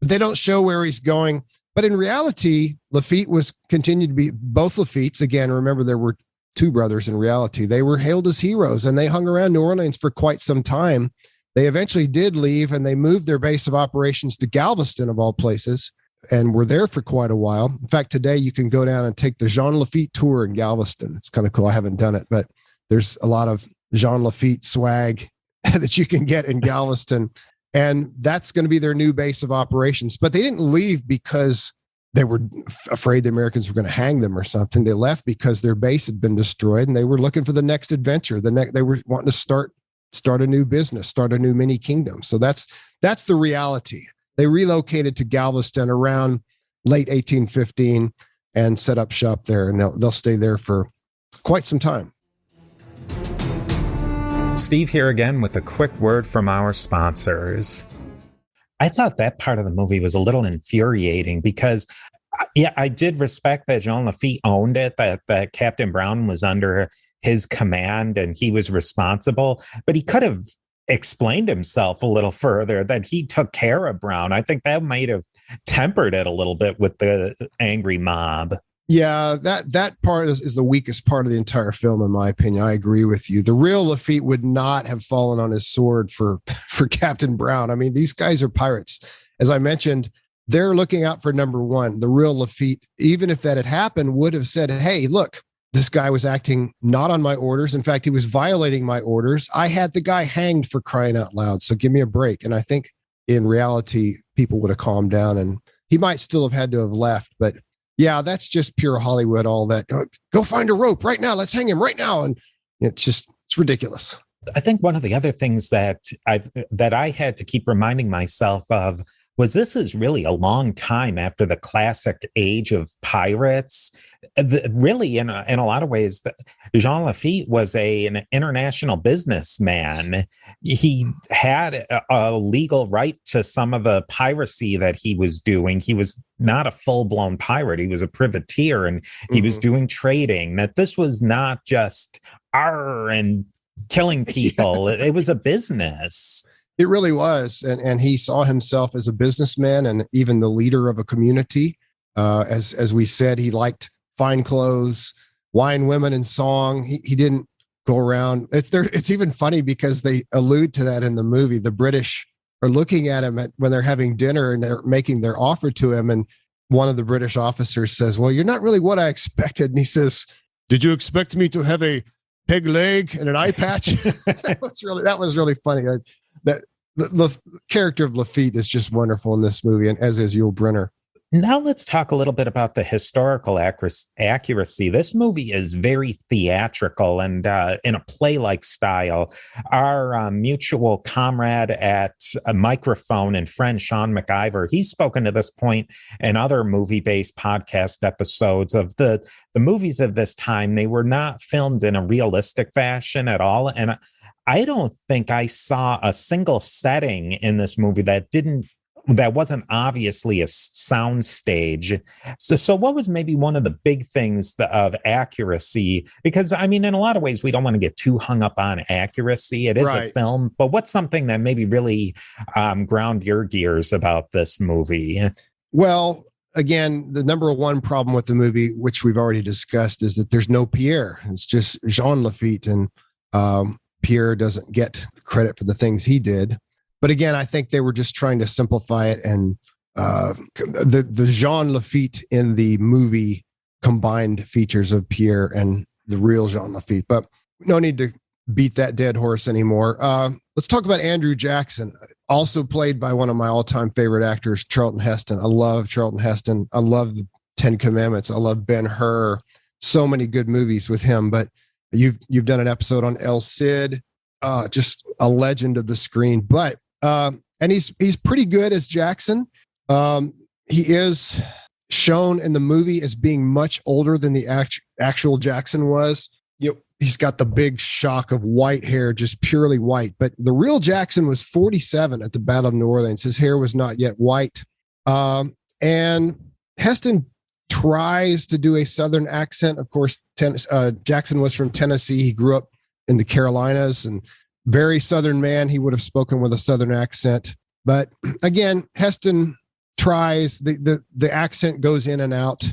They don't show where he's going. But in reality, Lafitte continued to be both Lafittes. Again, remember, there were two brothers in reality. They were hailed as heroes, and they hung around New Orleans for quite some time. They eventually did leave, and they moved their base of operations to Galveston, of all places, and were there for quite a while. In fact, today you can go down and take the Jean Lafitte tour in Galveston. It's kind of cool. I haven't done it, but there's a lot of Jean Lafitte swag that you can get in Galveston. And that's going to be their new base of operations. But they didn't leave because they were afraid the Americans were going to hang them or something. They left because their base had been destroyed, and they were looking for the next adventure. They were wanting to start a new business, start a new mini kingdom. So that's the reality. They relocated to Galveston around late 1815 and set up shop there, and they'll stay there for quite some time. Steve here again with a quick word from our sponsors. I thought that part of the movie was a little infuriating because, I did respect that Jean Lafitte owned it, that Captain Brown was under his command and he was responsible, but he could have explained himself a little further, that he took care of Brown. I think that might have tempered it a little bit with the angry mob. Yeah, that part is the weakest part of the entire film, in my opinion. I agree with you. The real Lafitte would not have fallen on his sword for Captain Brown. I mean, these guys are pirates. As I mentioned, they're looking out for number one. The real Lafitte, even if that had happened, would have said, hey, look, this guy was acting not on my orders. In fact, he was violating my orders. I had the guy hanged, for crying out loud. So give me a break. And I think in reality, people would have calmed down, and he might still have had to have left. But yeah, that's just pure Hollywood, all that. Go find a rope right now. Let's hang him right now. And it's ridiculous. I think one of the other things that I had to keep reminding myself of was this is really a long time after the classic age of pirates. Really, in a lot of ways, Jean Lafitte was an international businessman. He had a legal right to some of the piracy that he was doing. He was not a full-blown pirate. He was a privateer, and he was doing trading. That this was not just and killing people. It was a business. It really was. And he saw himself as a businessman and even the leader of a community. As we said, he liked fine clothes, wine, women, and song. He didn't go around. It's even funny because they allude to that in the movie. The British are looking at him when they're having dinner and they're making their offer to him. And one of the British officers says, well, you're not really what I expected. And he says, did you expect me to have a peg leg and an eye patch? that was really funny. The character of Lafitte is just wonderful in this movie, and as is Yul Brynner. Now let's talk a little bit about the historical accuracy. This movie is very theatrical and in a play-like style. Our mutual comrade at a microphone and friend, Sean McIver, he's spoken to this point in other movie-based podcast episodes of the movies of this time. They were not filmed in a realistic fashion at all. And I don't think I saw a single setting in this movie that didn't that wasn't obviously a sound stage. So what was maybe one of the big things of accuracy? Because I mean, in a lot of ways, we don't want to get too hung up on accuracy. It is a film, but what's something that maybe really ground your gears about this movie? Well, again, the number one problem with the movie, which we've already discussed, is that there's no Pierre. It's just Jean Lafitte, and Pierre doesn't get credit for the things he did. But again, I think they were just trying to simplify it, and the Jean Lafitte in the movie combined features of Pierre and the real Jean Lafitte. But no need to beat that dead horse anymore. Let's talk about Andrew Jackson, also played by one of my all-time favorite actors, Charlton Heston. I love Charlton Heston. I love the Ten Commandments. I love Ben-Hur. So many good movies with him. But you've done an episode on El Cid, just a legend of the screen. But and he's pretty good as Jackson. He is shown in the movie as being much older than the actual Jackson was. He's got the big shock of white hair, just purely white. But the real Jackson was 47 at the Battle of New Orleans. His hair was not yet white. And Heston tries to do a Southern accent. Of course, Jackson was from Tennessee. He grew up in the Carolinas, and very Southern man. He would have spoken with a Southern accent. But again, Heston tries. The accent goes in and out,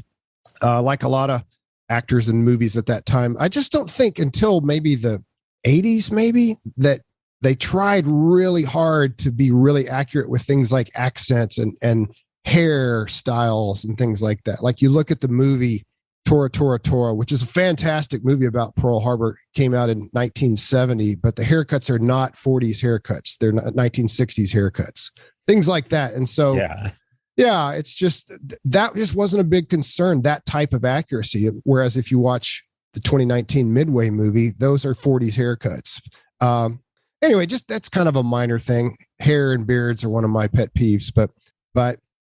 like a lot of actors in movies at that time. I just don't think until maybe the 80s, maybe, that they tried really hard to be really accurate with things like accents and hairstyles and things like that. Like you look at the movie Tora, Tora, Tora, which is a fantastic movie about Pearl Harbor, came out in 1970, but the haircuts are not 40s haircuts. They're not 1960s haircuts, things like that. And so, yeah, it's just, that just wasn't a big concern, that type of accuracy. Whereas if you watch the 2019 Midway movie, those are 40s haircuts. Anyway, just that's kind of a minor thing. Hair and beards are one of my pet peeves, but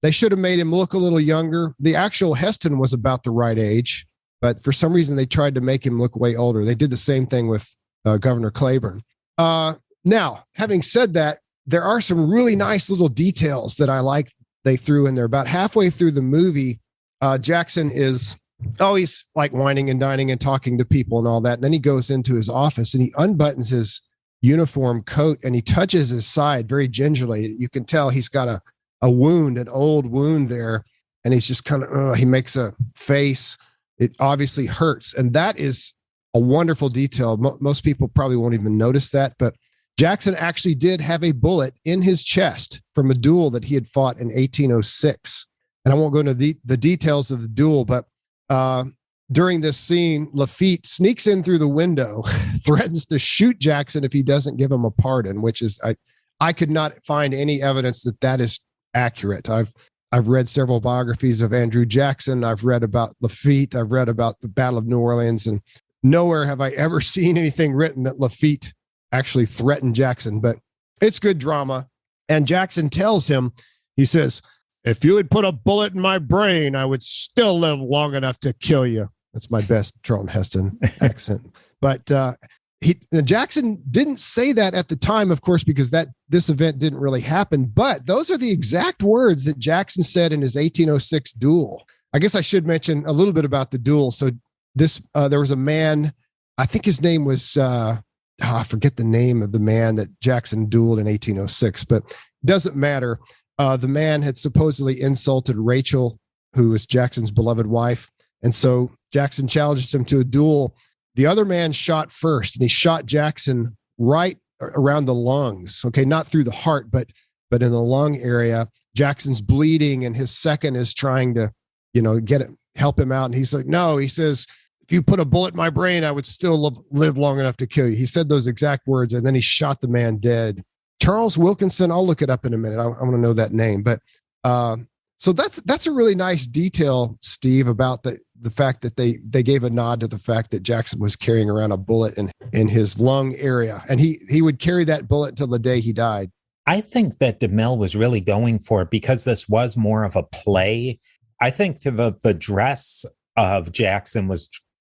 they should have made him look a little younger. The actual Heston was about the right age, but for some reason they tried to make him look way older. They did the same thing with Governor Claiborne. Now, having said that, there are some really nice little details that I like they threw in there. About halfway through the movie, Jackson is always like whining and dining and talking to people and all that. And then he goes into his office and he unbuttons his uniform coat and he touches his side very gingerly. You can tell he's got a wound, an old wound there. And he's just kind of, he makes a face. It obviously hurts. And that is a wonderful detail. Most people probably won't even notice that, but Jackson actually did have a bullet in his chest from a duel that he had fought in 1806. And I won't go into the details of the duel, but during this scene, Lafitte sneaks in through the window, threatens to shoot Jackson if he doesn't give him a pardon, which is, I could not find any evidence that is accurate. I've read several biographies of Andrew Jackson. I've read about Lafitte. I've read about the Battle of New Orleans, and nowhere have I ever seen anything written that Lafitte actually threatened Jackson, but it's good drama. And Jackson tells him, he says, if you had put a bullet in my brain, I would still live long enough to kill you. That's my best Charlton Heston accent. But Jackson didn't say that at the time, of course, because this event didn't really happen. But those are the exact words that Jackson said in his 1806 duel. I guess I should mention a little bit about the duel. So there was a man, I think his name was, I forget the name of the man that Jackson dueled in 1806, but doesn't matter. The man had supposedly insulted Rachel, who was Jackson's beloved wife. And so Jackson challenges him to a duel. The other man shot first, and he shot Jackson right around the lungs. Okay, not through the heart, but in the lung area. Jackson's bleeding, and his second is trying to, help him out. And he's like, no, he says, if you put a bullet in my brain, I would still live long enough to kill you. He said those exact words, and then he shot the man dead. Charles Wilkinson, I'll look it up in a minute. I want to know that name. But so that's a really nice detail, Steve, about the fact that they gave a nod to the fact that Jackson was carrying around a bullet in his lung area. And he would carry that bullet until the day he died. I think that DeMille was really going for it because this was more of a play. I think the dress of Jackson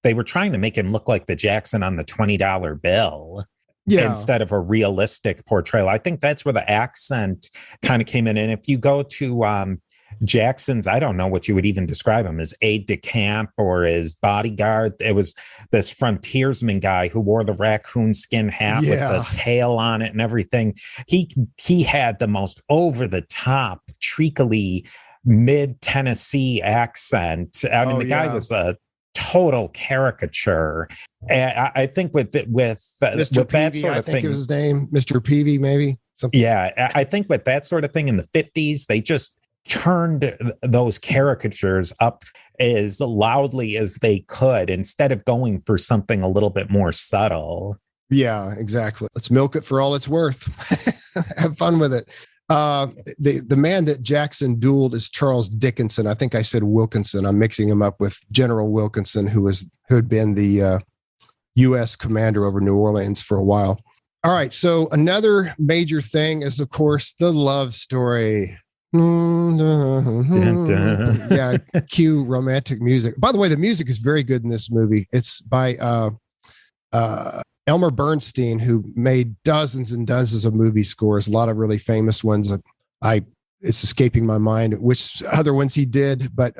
they were trying to make him look like the Jackson on the $20 bill. instead of a realistic portrayal. I think that's where the accent kind of came in. And if you go to Jackson's, I don't know what you would even describe him as, aide de camp or his bodyguard. It was this frontiersman guy who wore the raccoon skin hat with the tail on it and everything. He had the most over the top, treacly mid Tennessee accent. I mean, the guy was a total caricature. And I think with Mr. that Peavy, sort of I think thing, it was his name, Mr. Peavy, maybe. Something. Yeah, I think with that sort of thing in the 50s, they just turned those caricatures up as loudly as they could instead of going for something a little bit more subtle. Yeah, exactly. Let's milk it for all it's worth. Have fun with it. The man that Jackson dueled is Charles Dickinson. I think I said Wilkinson. I'm mixing him up with General Wilkinson, who had been the U.S. commander over New Orleans for a while. All right. So another major thing is, of course, the love story. Dun, dun. Yeah, cue romantic music. By the way, the music is very good in this movie. It's by Elmer Bernstein, who made dozens and dozens of movie scores, a lot of really famous ones. It's escaping my mind which other ones he did, but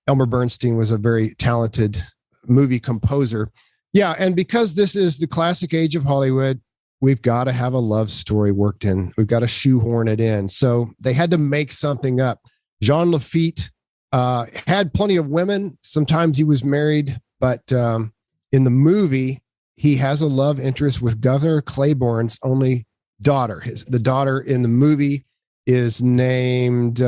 Elmer Bernstein was a very talented movie composer. Yeah, and because this is the classic age of Hollywood, we've got to have a love story worked in. We've got to shoehorn it in. So they had to make something up. Jean Lafitte had plenty of women. Sometimes he was married, but in the movie, he has a love interest with Governor Claiborne's only daughter. The daughter in the movie is named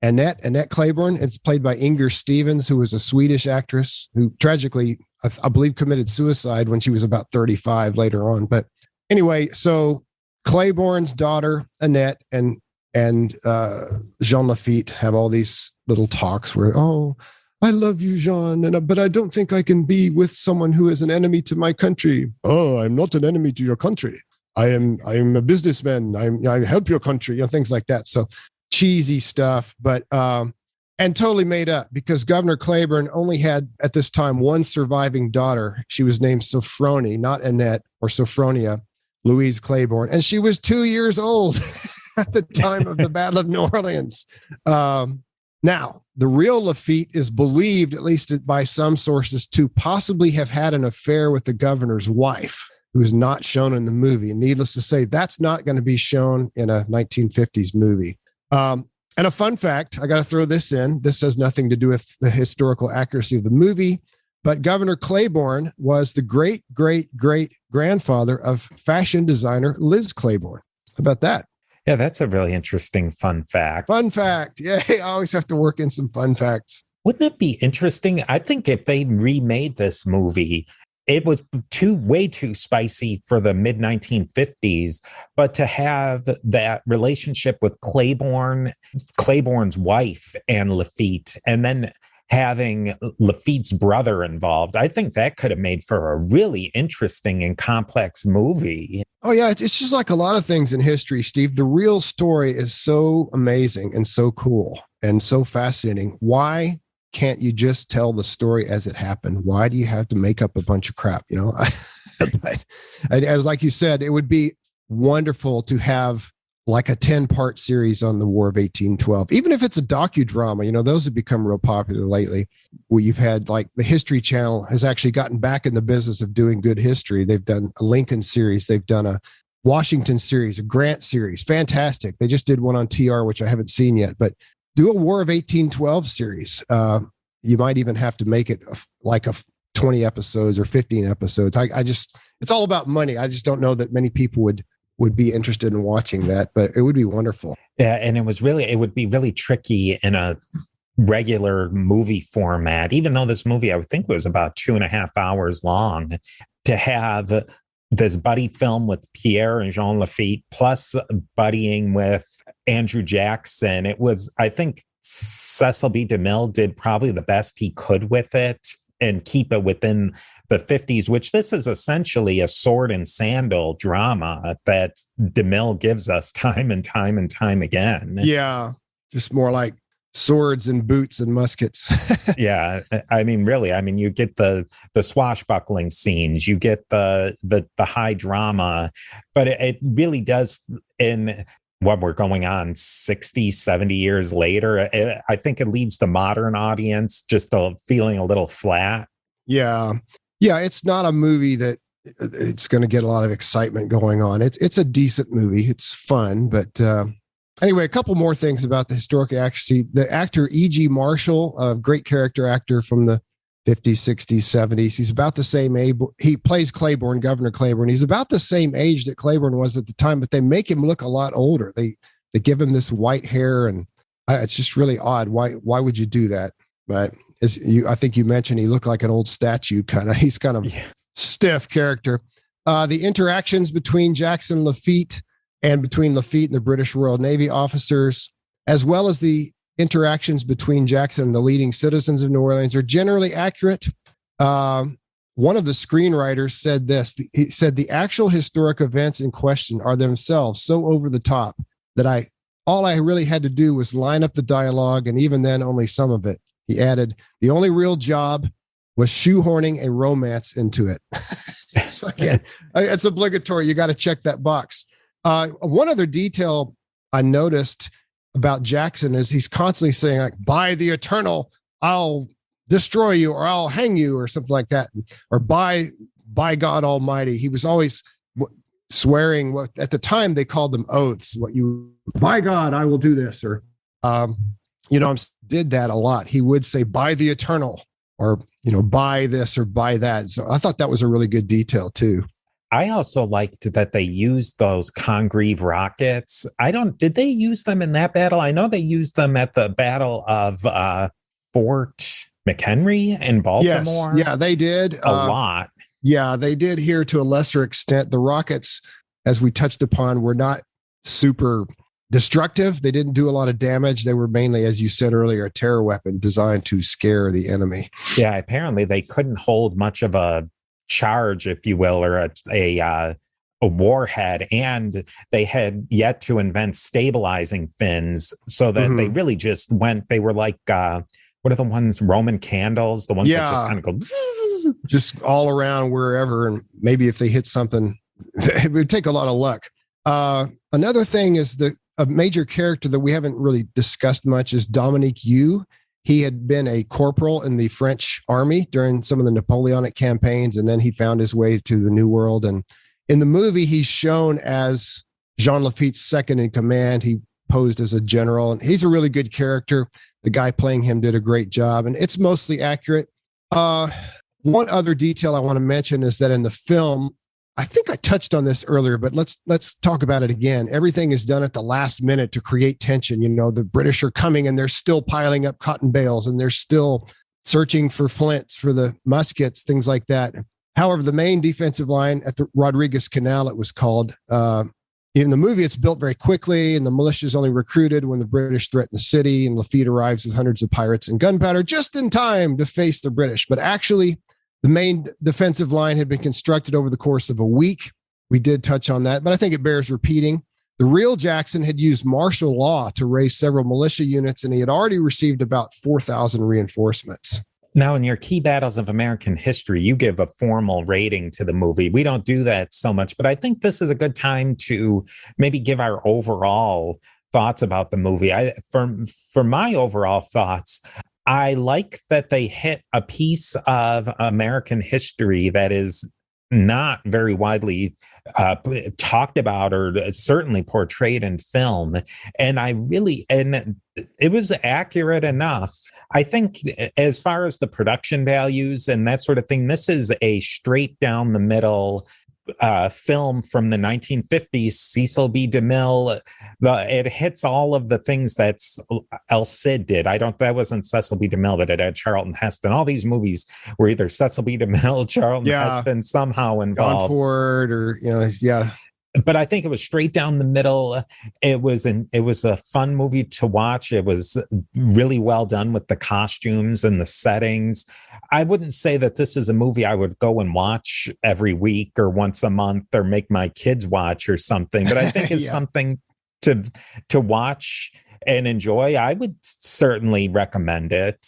Annette Claiborne. It's played by Inger Stevens, who was a Swedish actress who tragically, I believe, committed suicide when she was about 35 later on. But anyway, so Claiborne's daughter, Annette, and Jean Lafitte have all these little talks where, oh, I love you, Jean, but I don't think I can be with someone who is an enemy to my country. Oh, I'm not an enemy to your country. I am a businessman. I help your country, things like that. So cheesy stuff, but and totally made up because Governor Claiborne only had at this time one surviving daughter. She was named Sophronie, not Annette or Sophronia, Louise Claiborne, and she was 2 years old at the time of the Battle of New Orleans. Now, the real Lafitte is believed, at least by some sources, to possibly have had an affair with the governor's wife, who is not shown in the movie. And needless to say, that's not going to be shown in a 1950s movie. And a fun fact, I got to throw this in. This has nothing to do with the historical accuracy of the movie, but Governor Claiborne was the great, great, great grandfather of fashion designer Liz Claiborne. How about that? Yeah, that's a really interesting fun fact. Fun fact. Yeah, I always have to work in some fun facts. Wouldn't it be interesting? I think if they remade this movie, it was way too spicy for the mid 1950s, but to have that relationship with Claiborne's wife and Lafitte, and then having Lafitte's brother involved, I think that could have made for a really interesting and complex movie. Oh, yeah. It's just like a lot of things in history, Steve. The real story is so amazing and so cool and so fascinating. Why can't you just tell the story as it happened? Why do you have to make up a bunch of crap? But as like you said, it would be wonderful to have like a 10-part series on the War of 1812, even if it's a docudrama. Those have become real popular lately. Where you've had like the History Channel has actually gotten back in the business of doing good history. They've done a Lincoln series. They've done a Washington series, a Grant series. Fantastic. They just did one on TR, which I haven't seen yet, but do a War of 1812 series. You might even have to make it like a 20 episodes or 15 episodes. It's all about money. I just don't know that many people would be interested in watching that, but it would be wonderful. Yeah. And it would be really tricky in a regular movie format, even though this movie, I would think, was about 2.5 hours long, to have this buddy film with Pierre and Jean Lafitte, plus buddying with Andrew Jackson. It was, I think Cecil B. DeMille did probably the best he could with it and keep it within the 50s, which this is essentially a sword and sandal drama that DeMille gives us time and time and time again. Yeah, just more like swords and boots and muskets. Yeah, I mean, really, I mean, you get the swashbuckling scenes, you get the high drama, but it really does, in what we're going on 60, 70 years later, I think it leaves the modern audience just feeling a little flat. Yeah. Yeah, it's not a movie that it's going to get a lot of excitement going on. It's a decent movie. It's fun, but anyway, a couple more things about the historic accuracy. The actor E.G. Marshall, a great character actor from the 50s, 60s, 70s. He's about the same age. He plays Claiborne, Governor Claiborne. He's about the same age that Claiborne was at the time, but they make him look a lot older. They give him this white hair, and it's just really odd. Why would you do that? But I think you mentioned, he looked like an old statue kind of. He's kind of stiff character. The interactions between Jackson and Lafitte, and between Lafitte and the British Royal Navy officers, as well as the interactions between Jackson and the leading citizens of New Orleans, are generally accurate. One of the screenwriters said this. He said, the actual historic events in question are themselves so over the top that all I really had to do was line up the dialogue, and even then only some of it. He added, the only real job was shoehorning a romance into it. So again, it's obligatory. You got to check that box. One other detail I noticed about Jackson is he's constantly saying, like, by the eternal, I'll destroy you, or I'll hang you, or something like that, or by God Almighty. He was always swearing what at the time they called them oaths. By God, I will do this, or did that a lot. He would say, by the eternal, or by this or by that. So I thought that was a really good detail too. I also liked that they used those Congreve rockets. Did they use them in that battle? I know they used them at the Battle of Fort McHenry in Baltimore. Yes, yeah, they did. A lot. Yeah, they did here to a lesser extent. The rockets, as we touched upon, were not super destructive. They didn't do a lot of damage. They were mainly, as you said earlier, a terror weapon designed to scare the enemy. Yeah, apparently they couldn't hold much of a charge, if you will, or a warhead, and they had yet to invent stabilizing fins, so that they really just went. They were like, what are the ones, Roman candles? The ones that just kind of go bzzz. Just all around wherever, and maybe if they hit something, it would take a lot of luck. Another thing is a major character that we haven't really discussed much is Dominique You. He had been a corporal in the French army during some of the Napoleonic campaigns, and then he found his way to the New World. And in the movie, he's shown as Jean Lafitte's second in command. He posed as a general, and he's a really good character. The guy playing him did a great job, and it's mostly accurate. One other detail I want to mention is that in the film, I think I touched on this earlier, but let's talk about it again. Everything is done at the last minute to create tension. The British are coming, and they're still piling up cotton bales, and they're still searching for flints for the muskets, things like that. However, the main defensive line at the Rodriguez Canal, it was called, in the movie, it's built very quickly, and the militia is only recruited when the British threaten the city, and Lafitte arrives with hundreds of pirates and gunpowder just in time to face the British. But actually, the main defensive line had been constructed over the course of a week. We did touch on that, but I think it bears repeating. The real Jackson had used martial law to raise several militia units, and he had already received about 4,000 reinforcements. Now, in your key battles of American history, you give a formal rating to the movie. We don't do that so much, but I think this is a good time to maybe give our overall thoughts about the movie. For my overall thoughts, I like that they hit a piece of American history that is not very widely talked about, or certainly portrayed in film. And it was accurate enough. I think as far as the production values and that sort of thing, this is a straight down the middle film from the 1950s, Cecil B. DeMille. It hits all of the things that El Cid did. That wasn't Cecil B. DeMille, but it had Charlton Heston. All these movies were either Cecil B. DeMille, Charlton Heston somehow involved. John Ford, or But I think it was straight down the middle. It was a fun movie to watch. It was really well done with the costumes and the settings. I wouldn't say that this is a movie I would go and watch every week or once a month or make my kids watch or something, but I think it's something to watch and enjoy, I would certainly recommend it.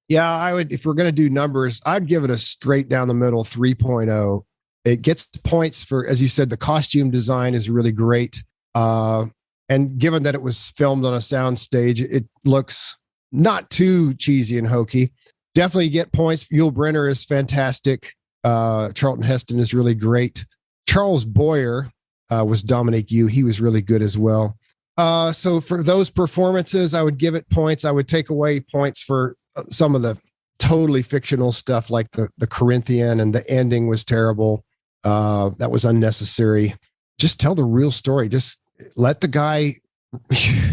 Yeah, I would. If we're going to do numbers, I'd give it a straight down the middle 3.0. It gets points for, as you said, the costume design is really great. And given that it was filmed on a sound stage, it looks not too cheesy and hokey. Definitely get points. Yul Brynner is fantastic. Charlton Heston is really great. Charles Boyer was Dominic Yu. He was really good as well. So for those performances, I would give it points. I would take away points for some of the totally fictional stuff, like the Corinthian, and the ending was terrible. That was unnecessary. Just tell the real story. Just let the guy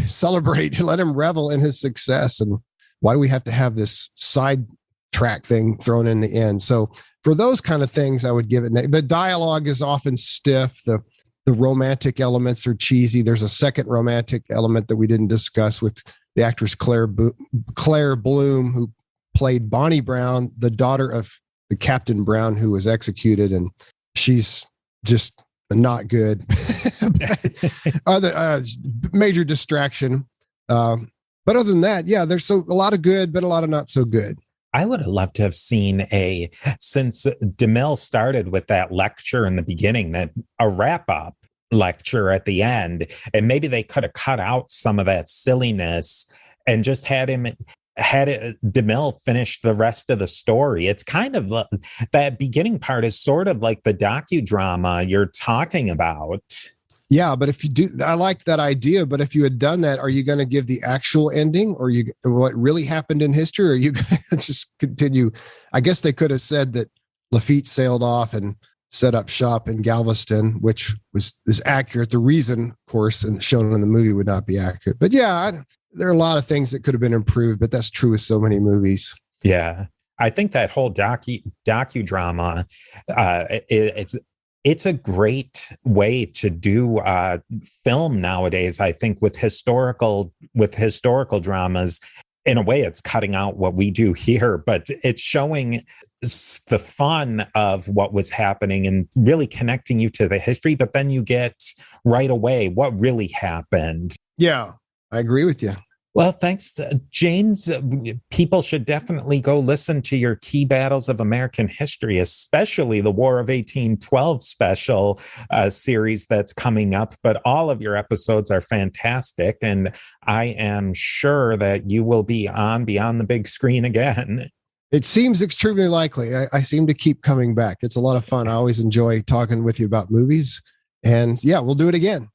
celebrate, let him revel in his success. And why do we have to have this side track thing thrown in the end? So for those kind of things, I would give it. The dialogue is often stiff. The romantic elements are cheesy. There's a second romantic element that we didn't discuss with the actress Claire Bloom, who played Bonnie Brown, the daughter of the Captain Brown who was executed, and she's just not good. Major distraction. But other than that, yeah, there's a lot of good, but a lot of not so good. I would have loved to have seen since DeMille started with that lecture in the beginning, that a wrap-up lecture at the end, and maybe they could have cut out some of that silliness and just had DeMille finish the rest of the story. It's kind of that beginning part is sort of like the docudrama you're talking about. Yeah, but if you do, I like that idea. But if you had done that, are you going to give the actual ending, or what really happened in history? Or are you going to just continue? I guess they could have said that Lafitte sailed off and set up shop in Galveston, which is accurate. The reason, of course, and shown in the movie would not be accurate. But yeah, there are a lot of things that could have been improved. But that's true with so many movies. Yeah, I think that whole docudrama, it's a great way to do film nowadays. I think with historical dramas, in a way, it's cutting out what we do here, but it's showing the fun of what was happening and really connecting you to the history. But then you get right away what really happened. Yeah, I agree with you. Well, thanks, James. People should definitely go listen to your Key Battles of American History, especially the War of 1812 special series that's coming up. But all of your episodes are fantastic, and I am sure that you will be on Beyond the Big Screen again. It seems extremely likely. I seem to keep coming back. It's a lot of fun. I always enjoy talking with you about movies. And yeah, we'll do it again.